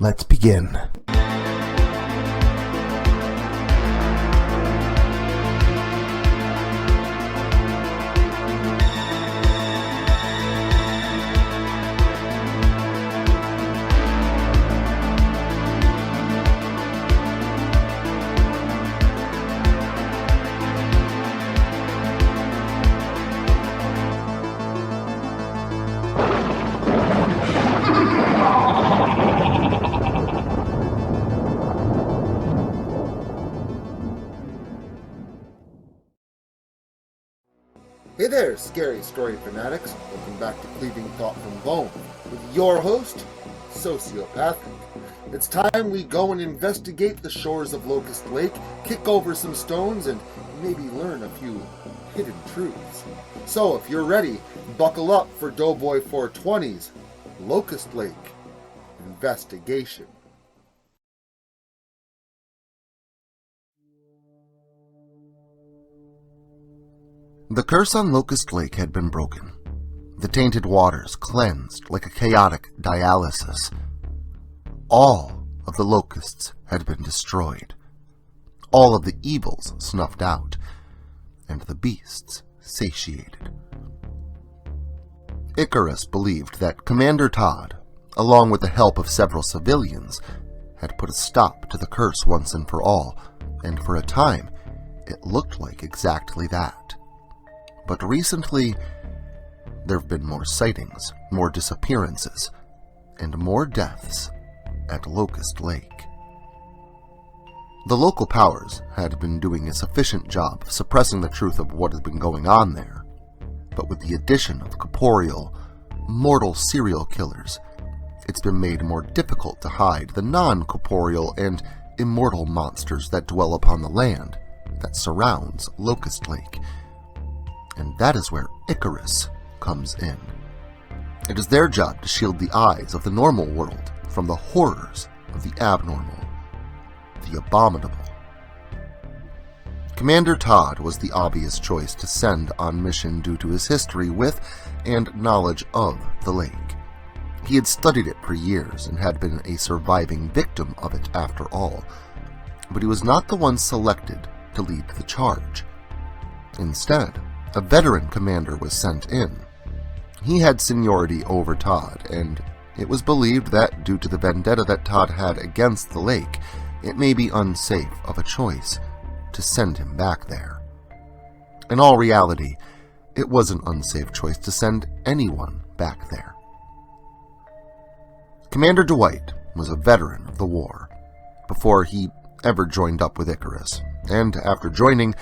Let's begin. Hey there, scary story fanatics. Welcome back to Cleaving Thought from Bone with your host, Sociopathic. It's time we go and investigate the shores of Locust Lake, kick over some stones, and maybe learn a few hidden truths. So if you're ready, buckle up for Doughboy420's Locust Lake Investigation. The curse on Locust Lake had been broken. The tainted waters cleansed like a chaotic dialysis. All of the locusts had been destroyed. All of the evils snuffed out, and the beasts satiated. Icarus believed that Commander Todd, along with the help of several civilians, had put a stop to the curse once and for all, and for a time, it looked like exactly that. But recently, there have been more sightings, more disappearances, and more deaths at Locust Lake. The local powers had been doing a sufficient job of suppressing the truth of what had been going on there, but with the addition of corporeal, mortal serial killers, it's been made more difficult to hide the non-corporeal and immortal monsters that dwell upon the land that surrounds Locust Lake. And that is where Icarus comes in. It is their job to shield the eyes of the normal world from the horrors of the abnormal, the abominable. Commander Todd was the obvious choice to send on mission due to his history with and knowledge of the lake. He had studied it for years and had been a surviving victim of it after all, but he was not the one selected to lead the charge. Instead, a veteran commander was sent in. He had seniority over Todd, and it was believed that due to the vendetta that Todd had against the lake, it may be unsafe of a choice to send him back there. In all reality, it was an unsafe choice to send anyone back there. Commander Dwight was a veteran of the war, before he ever joined up with Icarus, and after joining,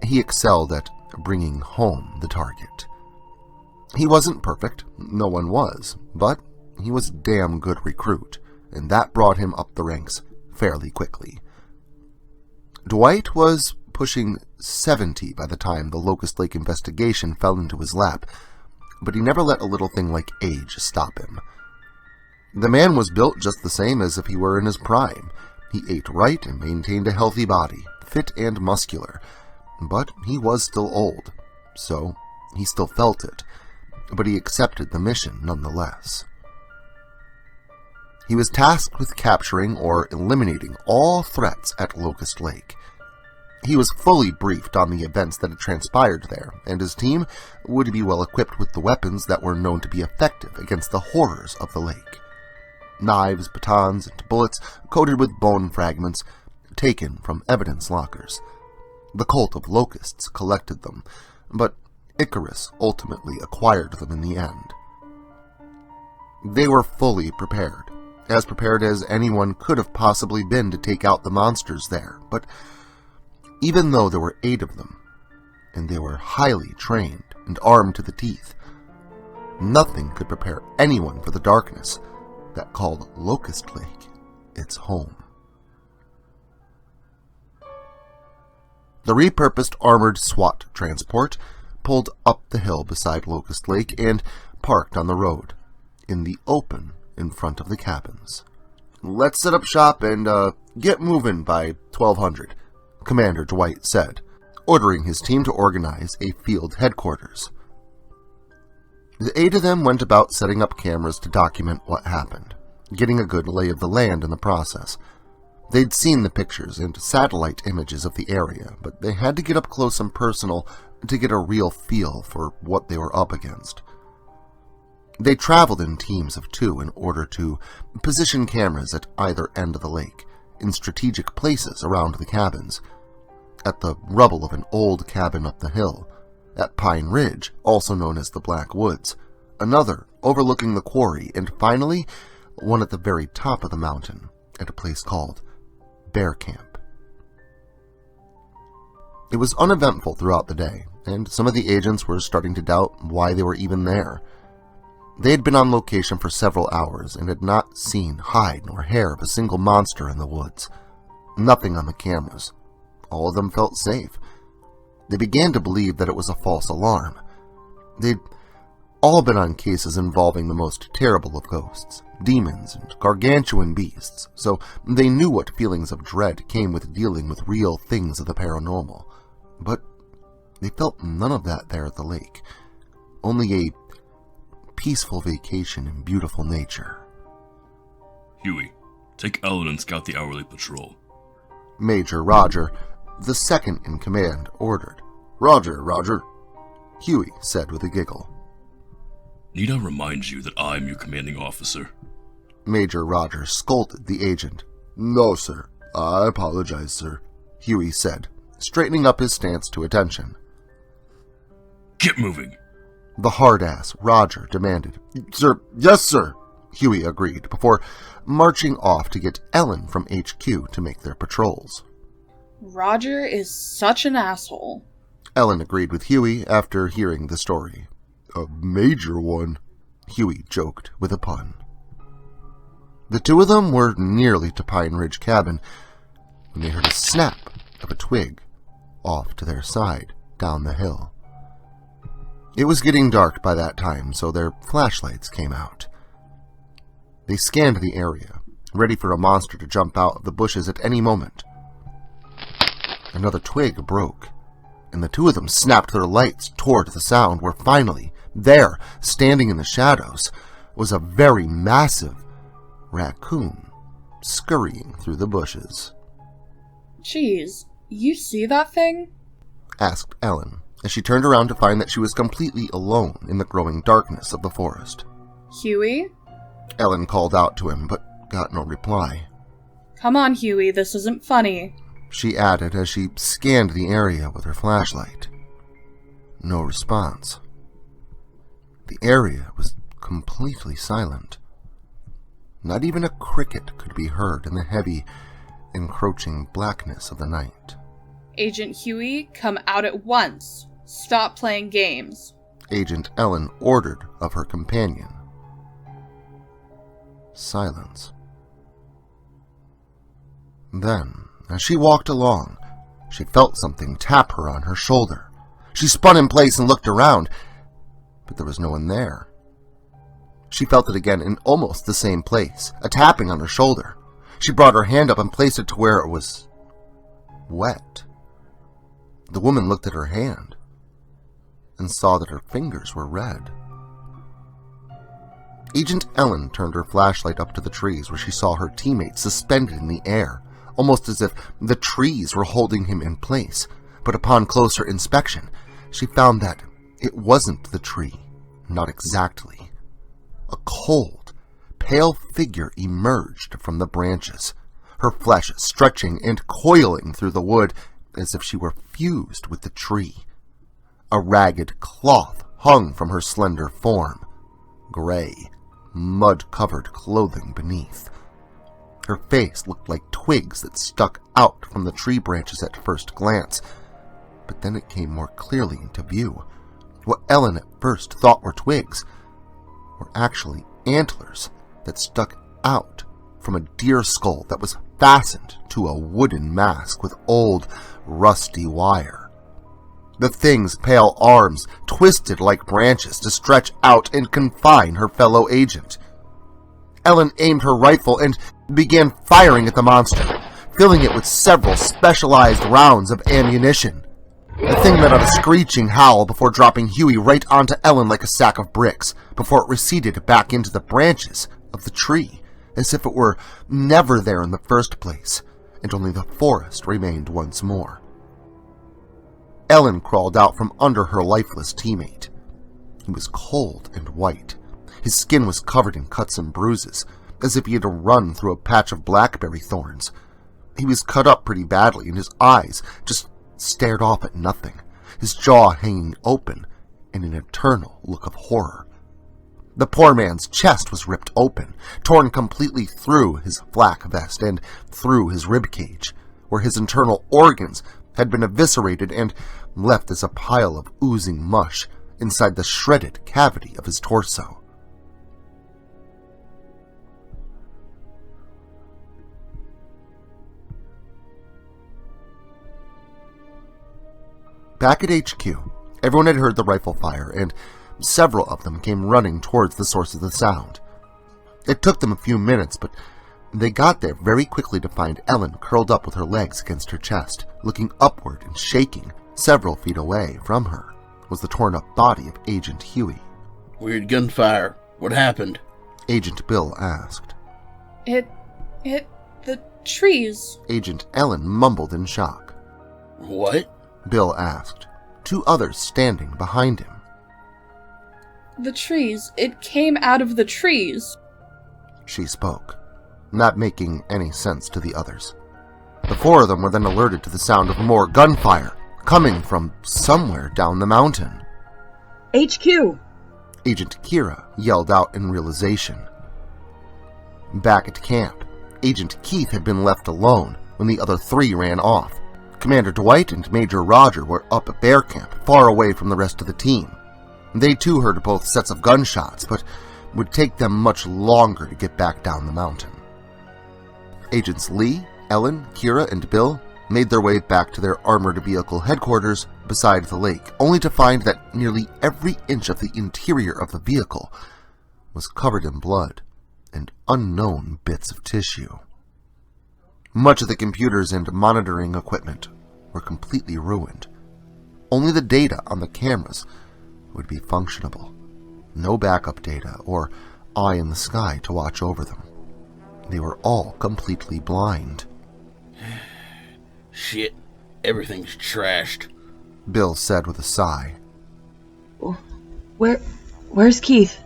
he excelled at bringing home the target. He wasn't perfect, no one was, but he was a damn good recruit, and that brought him up the ranks fairly quickly. Dwight was pushing 70 by the time the Locust Lake investigation fell into his lap, but he never let a little thing like age stop him. The man was built just the same as if he were in his prime. He ate right and maintained a healthy body, fit and muscular, but he was still old, so he still felt it, but he accepted the mission nonetheless. He was tasked with capturing or eliminating all threats at Locust Lake. He was fully briefed on the events that had transpired there, and his team would be well equipped with the weapons that were known to be effective against the horrors of the lake. Knives, batons, and bullets coated with bone fragments taken from evidence lockers. The cult of locusts collected them, but Icarus ultimately acquired them in the end. They were fully prepared as anyone could have possibly been to take out the monsters there, but even though there were 8 of them, and they were highly trained and armed to the teeth, nothing could prepare anyone for the darkness that called Locust Lake its home. The repurposed armored SWAT transport pulled up the hill beside Locust Lake and parked on the road, in the open in front of the cabins. "Let's set up shop and get moving by 1200, Commander Dwight said, ordering his team to organize a field headquarters. The 8 of them went about setting up cameras to document what happened. getting a good lay of the land in the process. They'd seen the pictures and satellite images of the area, but they had to get up close and personal to get a real feel for what they were up against. They traveled in teams of 2 in order to position cameras at either end of the lake, in strategic places around the cabins. At the rubble of an old cabin up the hill, at Pine Ridge, also known as the Black Woods, another overlooking the quarry, and finally, one at the very top of the mountain, at a place called Bear Camp. It was uneventful throughout the day, and some of the agents were starting to doubt why they were even there. They had been on location for several hours and had not seen hide nor hair of a single monster in the woods. Nothing on the cameras. All of them felt safe. They began to believe that it was a false alarm. They'd all been on cases involving the most terrible of ghosts, demons, and gargantuan beasts, so they knew what feelings of dread came with dealing with real things of the paranormal. But they felt none of that there at the lake. Only a peaceful vacation in beautiful nature. Huey, take Ellen and scout the hourly patrol. Major Roger, the second in command, ordered. Roger, Roger, Huey said with a giggle. Need I remind you that I'm your commanding officer? Major Roger scolded the agent. No, sir. I apologize, sir, Huey said, straightening up his stance to attention. Get moving! The hard-ass Roger demanded. Sir, yes, sir, Huey agreed, before marching off to get Ellen from HQ to make their patrols. Roger is such an asshole, Ellen agreed with Huey after hearing the story. A major one, Huey joked with a pun. The 2 of them were nearly to Pine Ridge Cabin when they heard a snap of a twig off to their side down the hill. It was getting dark by that time, so their flashlights came out. They scanned the area, ready for a monster to jump out of the bushes at any moment. Another twig broke, and the 2 of them snapped their lights toward the sound, where finally, there, standing in the shadows, was a very massive raccoon scurrying through the bushes. Jeez, you see that thing? Asked Ellen, as she turned around to find that she was completely alone in the growing darkness of the forest. Huey? Ellen called out to him, but got no reply. Come on, Huey, this isn't funny, she added as she scanned the area with her flashlight. No response. The area was completely silent. Not even a cricket could be heard in the heavy, encroaching blackness of the night. Agent Huey, come out at once. Stop playing games, Agent Ellen ordered of her companion. Silence. Then, as she walked along, she felt something tap her on her shoulder. She spun in place and looked around, but there was no one there. She felt it again in almost the same place, a tapping on her shoulder. She brought her hand up and placed it to where it was wet. The woman looked at her hand and saw that her fingers were red. Agent Ellen turned her flashlight up to the trees where she saw her teammate suspended in the air, almost as if the trees were holding him in place. But upon closer inspection, she found that it wasn't the tree, not exactly. A cold, pale figure emerged from the branches, her flesh stretching and coiling through the wood as if she were fused with the tree. A ragged cloth hung from her slender form, gray, mud-covered clothing beneath. Her face looked like twigs that stuck out from the tree branches at first glance, but then it came more clearly into view. What Ellen at first thought were twigs were actually antlers that stuck out from a deer skull that was fastened to a wooden mask with old, rusty wire. The thing's pale arms twisted like branches to stretch out and confine her fellow agent. Ellen aimed her rifle and began firing at the monster, filling it with several specialized rounds of ammunition. The thing let out a screeching howl before dropping Huey right onto Ellen like a sack of bricks, before it receded back into the branches of the tree, as if it were never there in the first place, and only the forest remained once more. Ellen crawled out from under her lifeless teammate. He was cold and white. His skin was covered in cuts and bruises, as if he had run through a patch of blackberry thorns. He was cut up pretty badly, and his eyes just stared off at nothing, his jaw hanging open in an eternal look of horror. The poor man's chest was ripped open, torn completely through his flak vest and through his ribcage, where his internal organs had been eviscerated and left as a pile of oozing mush inside the shredded cavity of his torso. Back at HQ, everyone had heard the rifle fire, and several of them came running towards the source of the sound. It took them a few minutes, but they got there very quickly to find Ellen curled up with her legs against her chest, looking upward and shaking. Several feet away from her was the torn-up body of Agent Huey. Weird gunfire. What happened? Agent Bill asked. It hit the trees. Agent Ellen mumbled in shock. What? Bill asked, two others standing behind him. The trees. It came out of the trees. She spoke, not making any sense to the others. The four of them were then alerted to the sound of more gunfire coming from somewhere down the mountain. HQ! Agent Kyra yelled out in realization. Back at camp, Agent Keith had been left alone when the other three ran off. Commander Dwight and Major Roger were up at Bear Camp, far away from the rest of the team. They too heard both sets of gunshots, but would take them much longer to get back down the mountain. Agents Lee, Ellen, Kyra, and Bill made their way back to their armored vehicle headquarters beside the lake, only to find that nearly every inch of the interior of the vehicle was covered in blood and unknown bits of tissue. Much of the computers and monitoring equipment were completely ruined. Only the data on the cameras would be functionable. No backup data or eye in the sky to watch over them. They were all completely blind. Shit, everything's trashed. Bill said with a sigh. Where's Keith?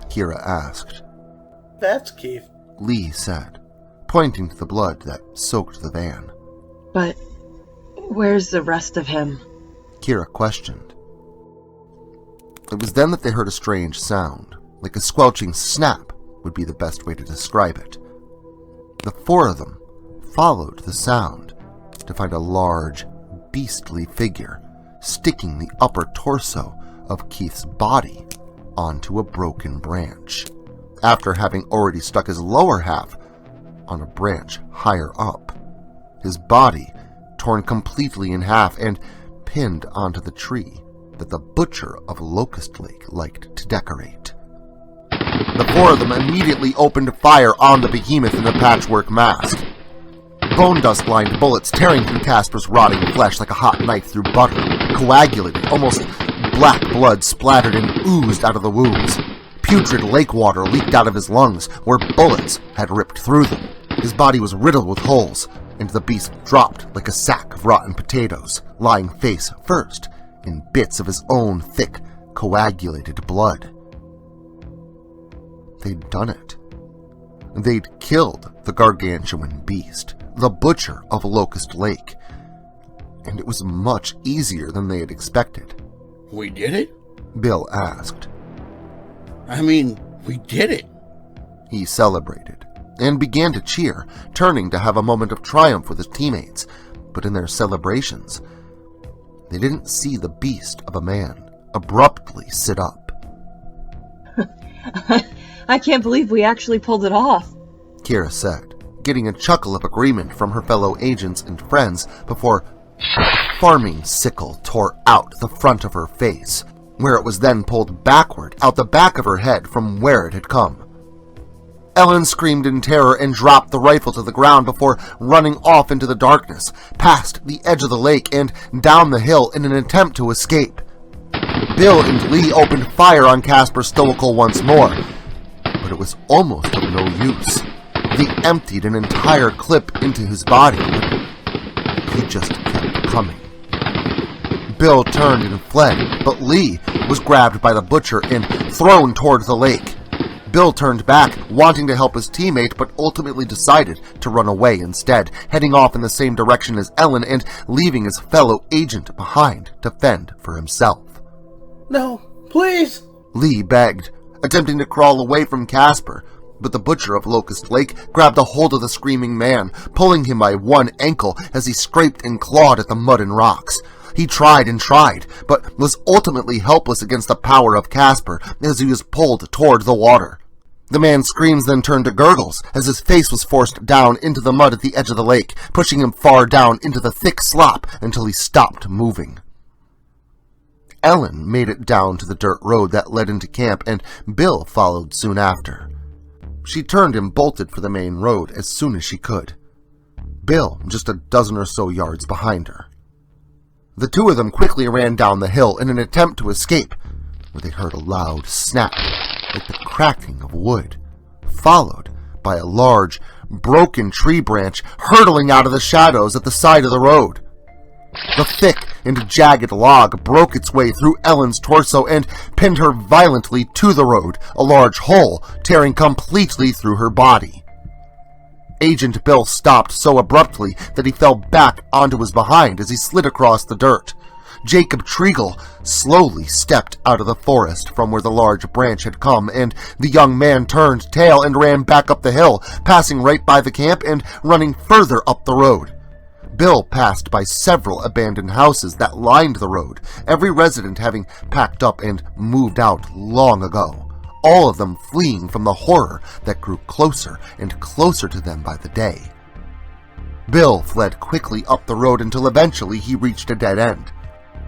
Kyra asked. That's Keith. Lee said, pointing to the blood that soaked the van. But where's the rest of him? Kyra questioned. It was then that they heard a strange sound, like a squelching snap would be the best way to describe it. The four of them followed the sound to find a large, beastly figure sticking the upper torso of Keith's body onto a broken branch, after having already stuck his lower half on a branch higher up, his body torn completely in half and pinned onto the tree that the butcher of Locust Lake liked to decorate. The four of them immediately opened fire on the behemoth in the patchwork mask. Bone dust-lined bullets tearing through Casper's rotting flesh like a hot knife through butter, coagulated, almost black blood splattered and oozed out of the wounds. Putrid lake water leaked out of his lungs where bullets had ripped through them. His body was riddled with holes, and the beast dropped like a sack of rotten potatoes, lying face first in bits of his own thick, coagulated blood. They'd done it. They'd killed the gargantuan beast, the butcher of Locust Lake, and it was much easier than they had expected. We did it? Bill asked. I mean, we did it. He celebrated and began to cheer, turning to have a moment of triumph with his teammates, but in their celebrations, they didn't see the beast of a man abruptly sit up. I can't believe we actually pulled it off, Kyra said, getting a chuckle of agreement from her fellow agents and friends before a farming sickle tore out the front of her face, where it was then pulled backward out the back of her head from where it had come. Ellen screamed in terror and dropped the rifle to the ground before running off into the darkness, past the edge of the lake and down the hill in an attempt to escape. Bill and Lee opened fire on Casper Stoical once more, but it was almost of no use. Lee emptied an entire clip into his body, but he just kept coming. Bill turned and fled, but Lee was grabbed by the butcher and thrown toward the lake. Bill turned back, wanting to help his teammate, but ultimately decided to run away instead, heading off in the same direction as Ellen and leaving his fellow agent behind to fend for himself. No, please! Lee begged, attempting to crawl away from Casper, but the butcher of Locust Lake grabbed a hold of the screaming man, pulling him by one ankle as he scraped and clawed at the mud and rocks. He tried and tried, but was ultimately helpless against the power of Casper as he was pulled toward the water. The man's screams then turned to gurgles as his face was forced down into the mud at the edge of the lake, pushing him far down into the thick slop until he stopped moving. Ellen made it down to the dirt road that led into camp, and Bill followed soon after. She turned and bolted for the main road as soon as she could. Bill just a dozen or so yards behind her. The two of them quickly ran down the hill in an attempt to escape, where they heard a loud snap, like the cracking of wood, followed by a large, broken tree branch hurtling out of the shadows at the side of the road. The thick and jagged log broke its way through Ellen's torso and pinned her violently to the road, a large hole tearing completely through her body. Agent Bill stopped so abruptly that he fell back onto his behind as he slid across the dirt. Jacob Treagle slowly stepped out of the forest from where the large branch had come, and the young man turned tail and ran back up the hill, passing right by the camp and running further up the road. Bill passed by several abandoned houses that lined the road, every resident having packed up and moved out long ago, all of them fleeing from the horror that grew closer and closer to them by the day. Bill fled quickly up the road until eventually he reached a dead end.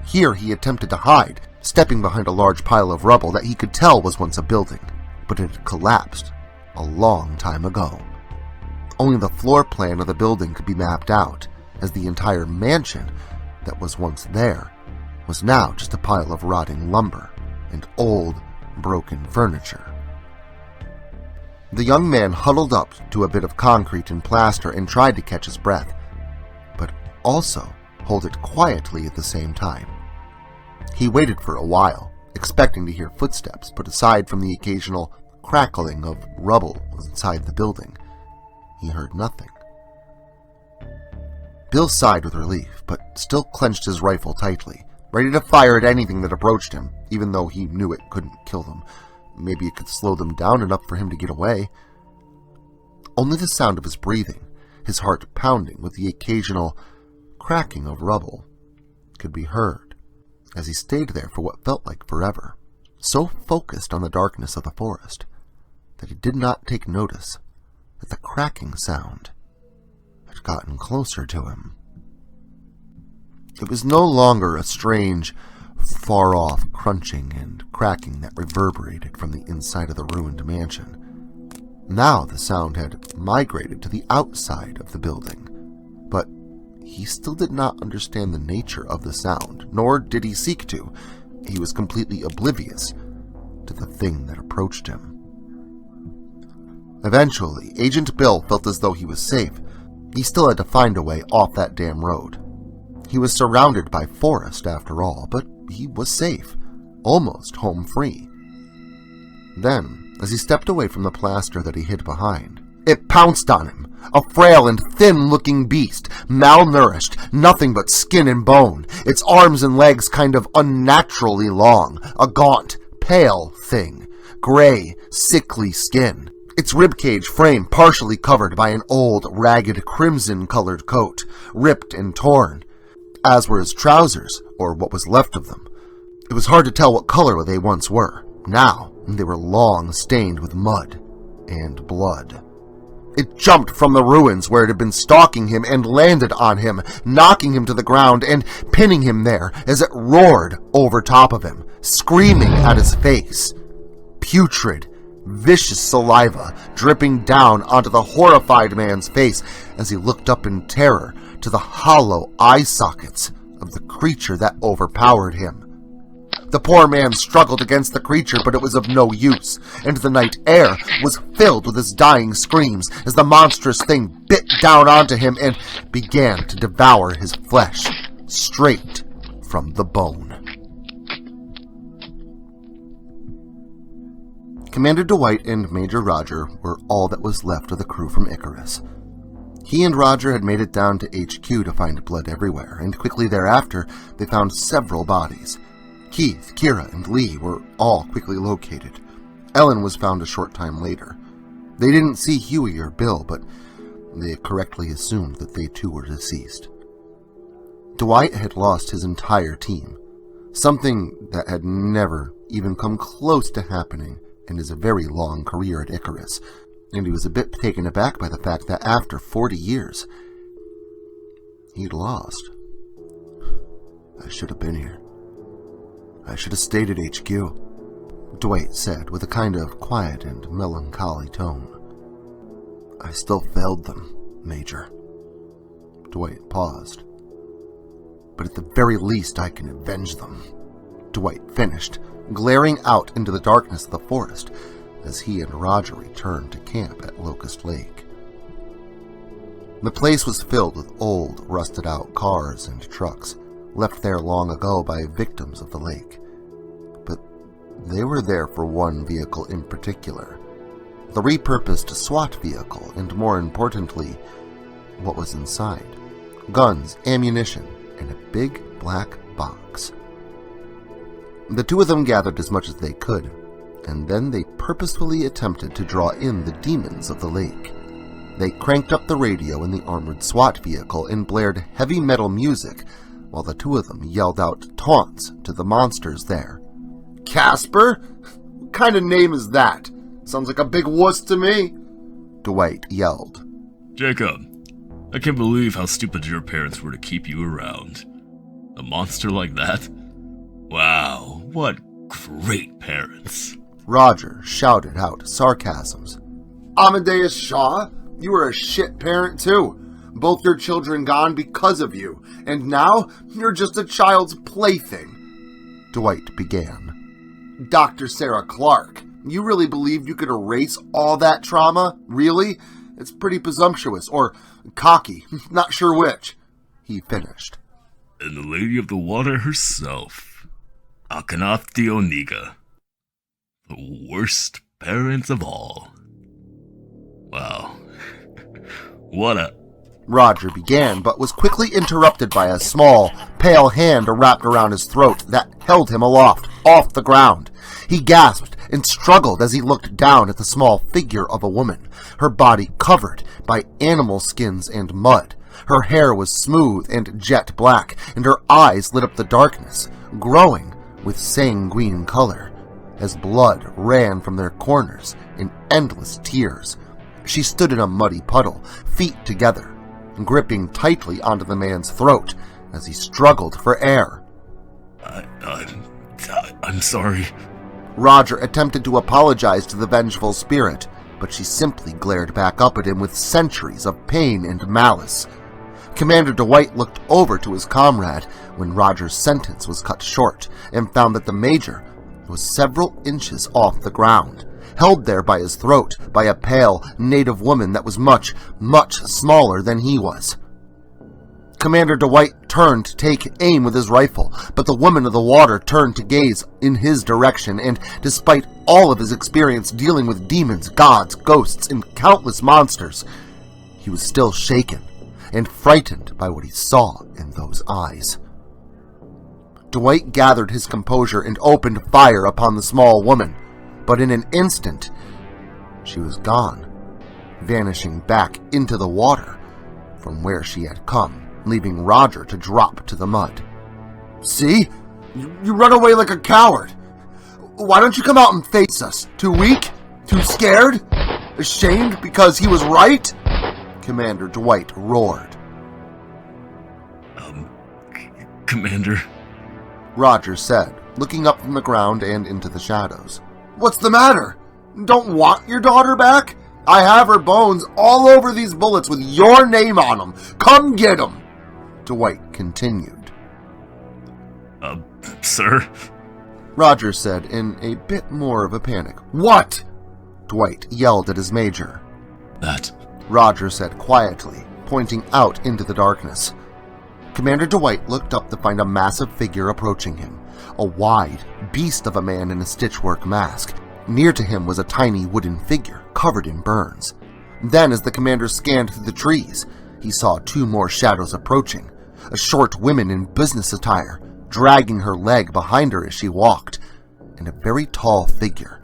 Here he attempted to hide, stepping behind a large pile of rubble that he could tell was once a building, but it had collapsed a long time ago. Only the floor plan of the building could be mapped out, as the entire mansion that was once there was now just a pile of rotting lumber and old, broken furniture. The young man huddled up to a bit of concrete and plaster and tried to catch his breath, but also hold it quietly at the same time. He waited for a while, expecting to hear footsteps, but aside from the occasional crackling of rubble inside the building, he heard nothing. Bill sighed with relief, but still clenched his rifle tightly, ready to fire at anything that approached him, even though he knew it couldn't kill them. Maybe it could slow them down enough for him to get away. Only the sound of his breathing, his heart pounding with the occasional cracking of rubble, could be heard as he stayed there for what felt like forever, so focused on the darkness of the forest that he did not take notice that the cracking sound had gotten closer to him. It was no longer a strange, far-off crunching and cracking that reverberated from the inside of the ruined mansion. Now the sound had migrated to the outside of the building, but he still did not understand the nature of the sound, nor did he seek to. He was completely oblivious to the thing that approached him. Eventually, Agent Bill felt as though he was safe. He still had to find a way off that damn road. He was surrounded by forest after all, but he was safe, almost home free. Then, as he stepped away from the plaster that he hid behind, it pounced on him, a frail and thin-looking beast, malnourished, nothing but skin and bone, its arms and legs kind of unnaturally long, a gaunt, pale thing, gray, sickly skin, its ribcage frame partially covered by an old, ragged, crimson-colored coat, ripped and torn, as were his trousers, or what was left of them. It was hard to tell what color they once were. Now, they were long stained with mud and blood. It jumped from the ruins where it had been stalking him and landed on him, knocking him to the ground and pinning him there as it roared over top of him, screaming at his face. Putrid, vicious saliva dripping down onto the horrified man's face as he looked up in terror to the hollow eye sockets of the creature that overpowered him. The poor man struggled against the creature, but it was of no use, and the night air was filled with his dying screams as the monstrous thing bit down onto him and began to devour his flesh, straight from the bone. Commander Dwight and Major Roger were all that was left of the crew from Icarus. He and Roger had made it down to HQ to find blood everywhere, and quickly thereafter they found several bodies. Keith, Kyra, and Lee were all quickly located. Ellen was found a short time later. They didn't see Huey or Bill, but they correctly assumed that they too were deceased. Dwight had lost his entire team, something that had never even come close to happening in his very long career at Icarus, and he was a bit taken aback by the fact that after 40 years, he'd lost. I should have been here. I should have stayed at HQ, Dwight said with a kind of quiet and melancholy tone. I still failed them, Major. Dwight paused. But at the very least I can avenge them, Dwight finished, glaring out into the darkness of the forest as he and Roger returned to camp at Locust Lake. The place was filled with old, rusted-out cars and trucks, left there long ago by victims of the lake. But they were there for one vehicle in particular, the repurposed SWAT vehicle, and more importantly, what was inside: guns, ammunition, and a big black box. The two of them gathered as much as they could, and then they purposefully attempted to draw in the demons of the lake. They cranked up the radio in the armored SWAT vehicle and blared heavy metal music, while the two of them yelled out taunts to the monsters there. Casper? What kind of name is that? Sounds like a big wuss to me, Dwight yelled. Jacob, I can't believe how stupid your parents were to keep you around. A monster like that? Wow, what great parents. Roger shouted out sarcasms. Amadeus Shaw, you were a shit parent too. Both your children gone because of you, and now you're just a child's plaything, Dwight began. Dr. Sarah Clark, you really believe you could erase all that trauma? Really? It's pretty presumptuous, or cocky, not sure which, he finished. And the Lady of the Water herself, Akhenath Oniga, the worst parents of all. Wow. What a... Roger began, but was quickly interrupted by a small, pale hand wrapped around his throat that held him aloft, off the ground. He gasped and struggled as he looked down at the small figure of a woman, her body covered by animal skins and mud. Her hair was smooth and jet black, and her eyes lit up the darkness, growing with sanguine color, as blood ran from their corners in endless tears. She stood in a muddy puddle, feet together, gripping tightly onto the man's throat as he struggled for air. I'm sorry. Roger attempted to apologize to the vengeful spirit, but she simply glared back up at him with centuries of pain and malice. Commander Dwight looked over to his comrade when Roger's sentence was cut short and found that the Major was several inches off the ground, held there by his throat by a pale native woman that was much, much smaller than he was. Commander Dwight turned to take aim with his rifle, but the woman of the water turned to gaze in his direction, and despite all of his experience dealing with demons, gods, ghosts, and countless monsters, he was still shaken and frightened by what he saw in those eyes. Dwight gathered his composure and opened fire upon the small woman, but in an instant, she was gone, vanishing back into the water from where she had come, leaving Roger to drop to the mud. See? You run away like a coward. Why don't you come out and face us? Too weak? Too scared? Ashamed because he was right? Commander Dwight roared. Commander, Roger said, looking up from the ground and into the shadows. What's the matter? Don't want your daughter back? I have her bones all over these bullets with your name on them. Come get them, Dwight continued. sir? Roger said in a bit more of a panic. "What?" Dwight yelled at his major. That. Roger said quietly, pointing out into the darkness. Commander Dwight looked up to find a massive figure approaching him, a wide beast of a man in a stitchwork mask. Near to him was a tiny wooden figure covered in burns. Then, as the commander scanned through the trees, he saw two more shadows approaching, a short woman in business attire, dragging her leg behind her as she walked, and a very tall figure,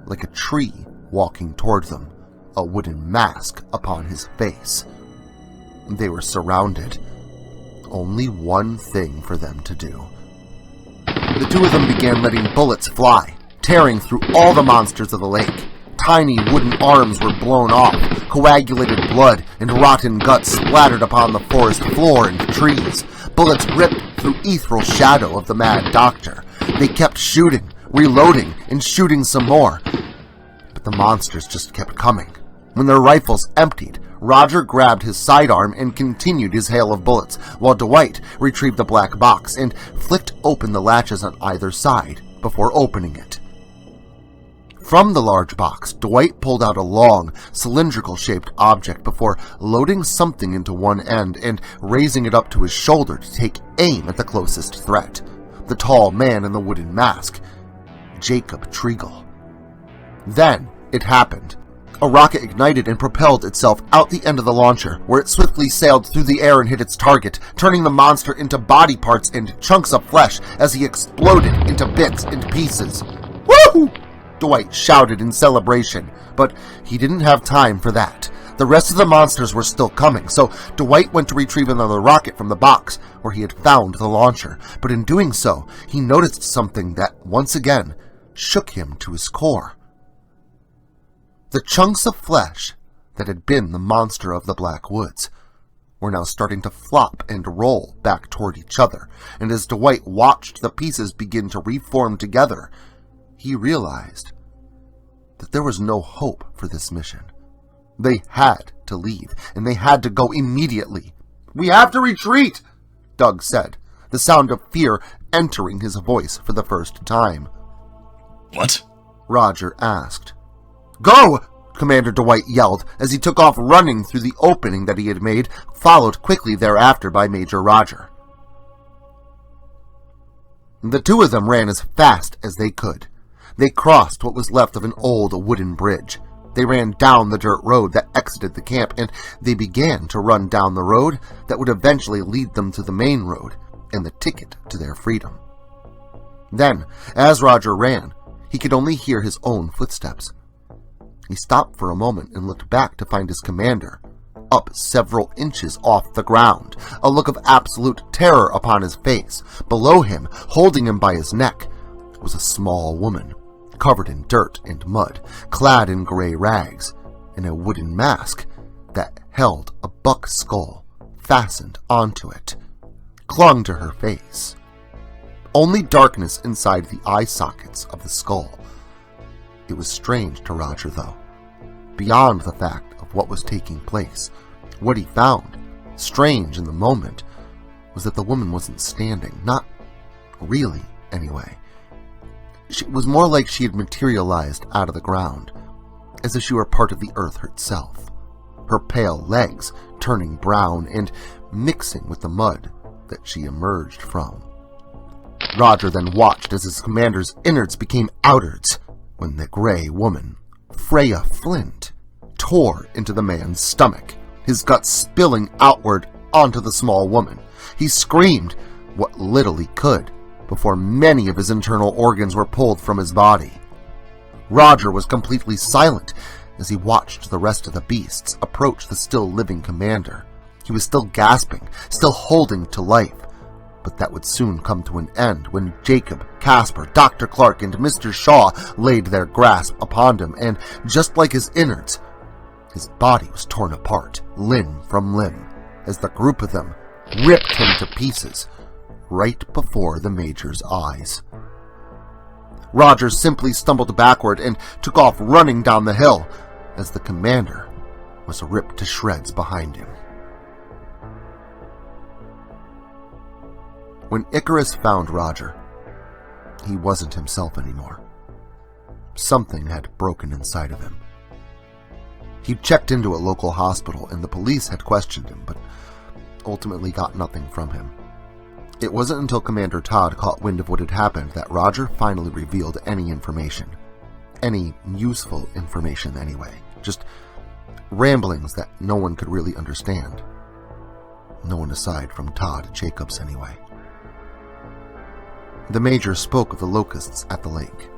like a tree, walking toward them, a wooden mask upon his face. They were surrounded. Only one thing for them to do. The two of them began letting bullets fly, tearing through all the monsters of the lake. Tiny wooden arms were blown off, coagulated blood and rotten guts splattered upon the forest floor and trees. Bullets ripped through ethereal shadow of the mad doctor. They kept shooting, reloading, and shooting some more. But the monsters just kept coming. When their rifles emptied, Roger grabbed his sidearm and continued his hail of bullets, while Dwight retrieved the black box and flicked open the latches on either side before opening it. From the large box, Dwight pulled out a long, cylindrical-shaped object before loading something into one end and raising it up to his shoulder to take aim at the closest threat, the tall man in the wooden mask, Jacob Treagle. Then it happened. A rocket ignited and propelled itself out the end of the launcher, where it swiftly sailed through the air and hit its target, turning the monster into body parts and chunks of flesh as he exploded into bits and pieces. "Woo!" Dwight shouted in celebration, but he didn't have time for that. The rest of the monsters were still coming, so Dwight went to retrieve another rocket from the box where he had found the launcher, but in doing so, he noticed something that, once again, shook him to his core. The chunks of flesh that had been the monster of the Black Woods were now starting to flop and roll back toward each other, and as Dwight watched the pieces begin to reform together, he realized that there was no hope for this mission. They had to leave, and they had to go immediately. "We have to retreat," Doug said, the sound of fear entering his voice for the first time. What? Roger asked. "Go!" Commander Dwight yelled as he took off running through the opening that he had made, followed quickly thereafter by Major Roger. The two of them ran as fast as they could. They crossed what was left of an old wooden bridge. They ran down the dirt road that exited the camp, and they began to run down the road that would eventually lead them to the main road and the ticket to their freedom. Then, as Roger ran, he could only hear his own footsteps. He stopped for a moment and looked back to find his commander, up several inches off the ground, a look of absolute terror upon his face. Below him, holding him by his neck, was a small woman, covered in dirt and mud, clad in gray rags, and a wooden mask that held a buck skull fastened onto it, clung to her face. Only darkness inside the eye sockets of the skull. It was strange to Roger, though. Beyond the fact of what was taking place, what he found strange in the moment was that the woman wasn't standing. Not really, anyway. It was more like she had materialized out of the ground, as if she were part of the earth herself, her pale legs turning brown and mixing with the mud that she emerged from. Roger then watched as his commander's innards became outards when the gray woman, Freya Flint, tore into the man's stomach, his guts spilling outward onto the small woman. He screamed what little he could before many of his internal organs were pulled from his body. Roger was completely silent as he watched the rest of the beasts approach the still living commander. He was still gasping, still holding to life, but that would soon come to an end when Jacob, Casper, Dr. Clark, and Mr. Shaw laid their grasp upon him, and just like his innards, his body was torn apart, limb from limb, as the group of them ripped him to pieces right before the Major's eyes. Roger simply stumbled backward and took off running down the hill as the commander was ripped to shreds behind him. When Icarus found Roger, He wasn't himself anymore. Something had broken inside of him. He'd checked into a local hospital and the police had questioned him, but ultimately got nothing from him. It wasn't until Commander Todd caught wind of what had happened that Roger finally revealed any information. Any useful information, anyway. Just ramblings that no one could really understand. No one aside from Todd Jacobs, anyway. The Major spoke of the locusts at the lake.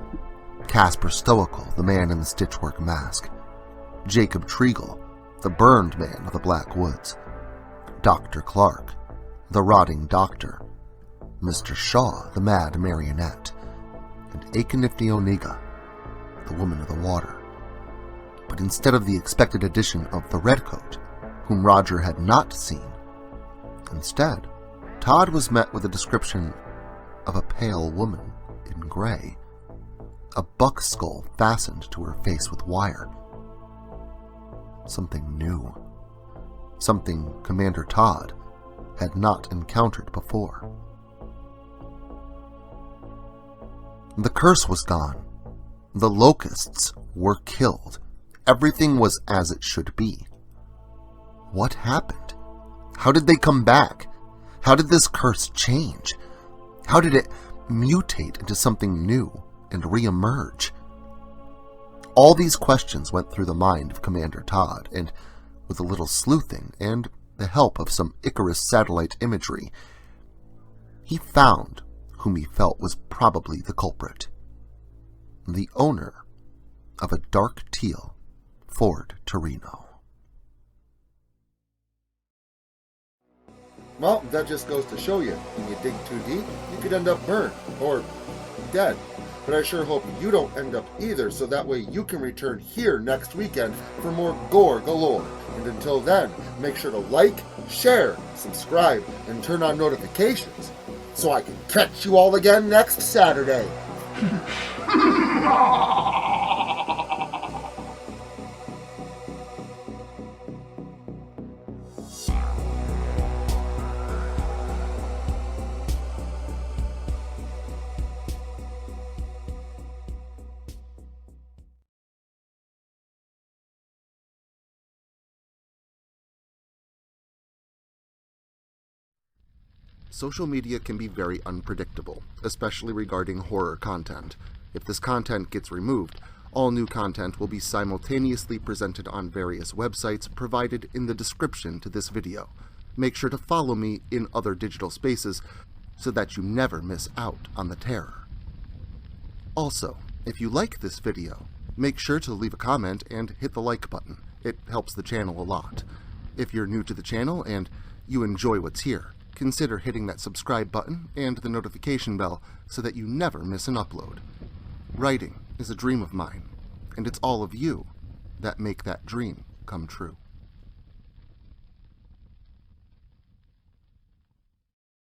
Casper Stoical, the man in the stitchwork mask. Jacob Treagle, the burned man of the Black Woods. Dr. Clark, the rotting doctor. Mr. Shaw, the mad marionette. And Akinifty Oniga, the woman of the water. But instead of the expected addition of the Redcoat, whom Roger had not seen, instead, Todd was met with a description of a pale woman in gray, a buck skull fastened to her face with wire. Something new. Something Commander Todd had not encountered before. The curse was gone. The locusts were killed. Everything was as it should be. What happened? How did they come back? How did this curse change? How did it mutate into something new and re-emerge? All these questions went through the mind of Commander Todd, and with a little sleuthing and the help of some Icarus satellite imagery, he found whom he felt was probably the culprit. The owner of a dark teal Ford Torino. Well, that just goes to show you, when you dig too deep, you could end up burned, or dead. But I sure hope you don't end up either, so that way you can return here next weekend for more gore galore. And until then, make sure to like, share, subscribe, and turn on notifications, so I can catch you all again next Saturday. Social media can be very unpredictable, especially regarding horror content. If this content gets removed, all new content will be simultaneously presented on various websites provided in the description to this video. Make sure to follow me in other digital spaces so that you never miss out on the terror. Also, if you like this video, make sure to leave a comment and hit the like button. It helps the channel a lot. If you're new to the channel and you enjoy what's here, consider hitting that subscribe button and the notification bell so that you never miss an upload. Writing is a dream of mine, and it's all of you that make that dream come true.